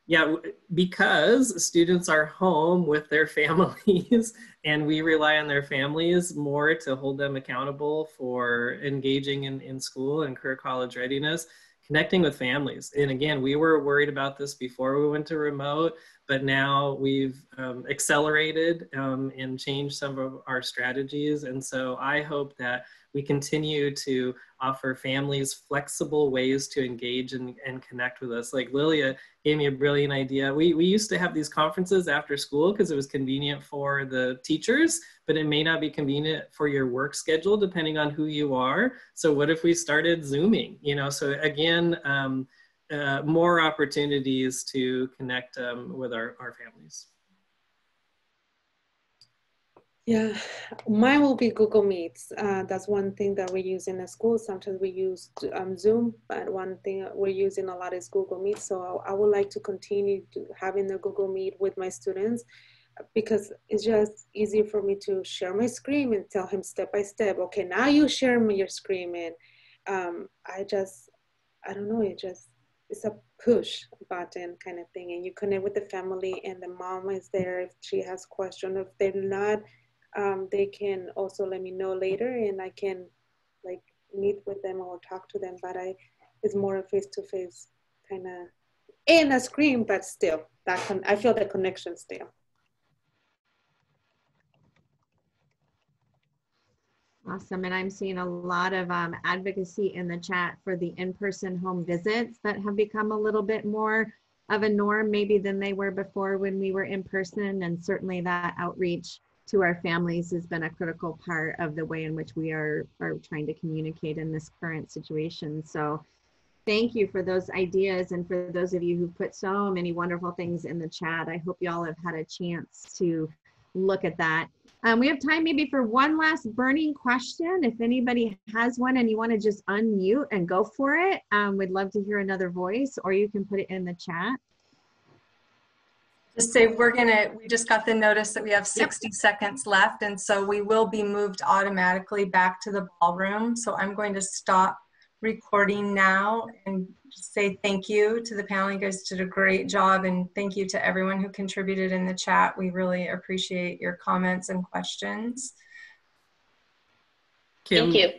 Yeah, because students are home with their families and we rely on their families more to hold them accountable for engaging in school and career college readiness, connecting with families. And again, we were worried about this before we went to remote, but now we've accelerated and changed some of our strategies. And so I hope that we continue to offer families flexible ways to engage and connect with us. Like Lilia gave me a brilliant idea. We used to have these conferences after school because it was convenient for the teachers, but it may not be convenient for your work schedule depending on who you are. So what if we started Zooming? You know, so again, more opportunities to connect with our families. Yeah, mine will be Google Meets. That's one thing that we use in the school. Sometimes we use Zoom, but one thing we're using a lot is Google Meet. So I would like to continue having the Google Meet with my students because it's just easy for me to share my screen and tell him step by step, okay, now you share me your screen. And I don't know, it's a push button kind of thing. And you connect with the family and the mom is there if she has questions. If they're not, they can also let me know later and I can like meet with them or talk to them, but it's more a face-to-face kind of in a screen, but still I feel the connection still. Awesome, and I'm seeing a lot of advocacy in the chat for the in-person home visits that have become a little bit more of a norm maybe than they were before when we were in person, and certainly that outreach to our families has been a critical part of the way in which we are trying to communicate in this current situation. So thank you for those ideas and for those of you who put so many wonderful things in the chat. I hope you all have had a chance to look at that. We have time maybe for one last burning question. If anybody has one and you want to just unmute and go for it, we'd love to hear another voice, or you can put it in the chat. Just say we just got the notice that we have 60 seconds left, and so we will be moved automatically back to the ballroom. So I'm going to stop recording now and just say thank you to the panel. You guys did a great job, and thank you to everyone who contributed in the chat. We really appreciate your comments and questions. Kim, thank you.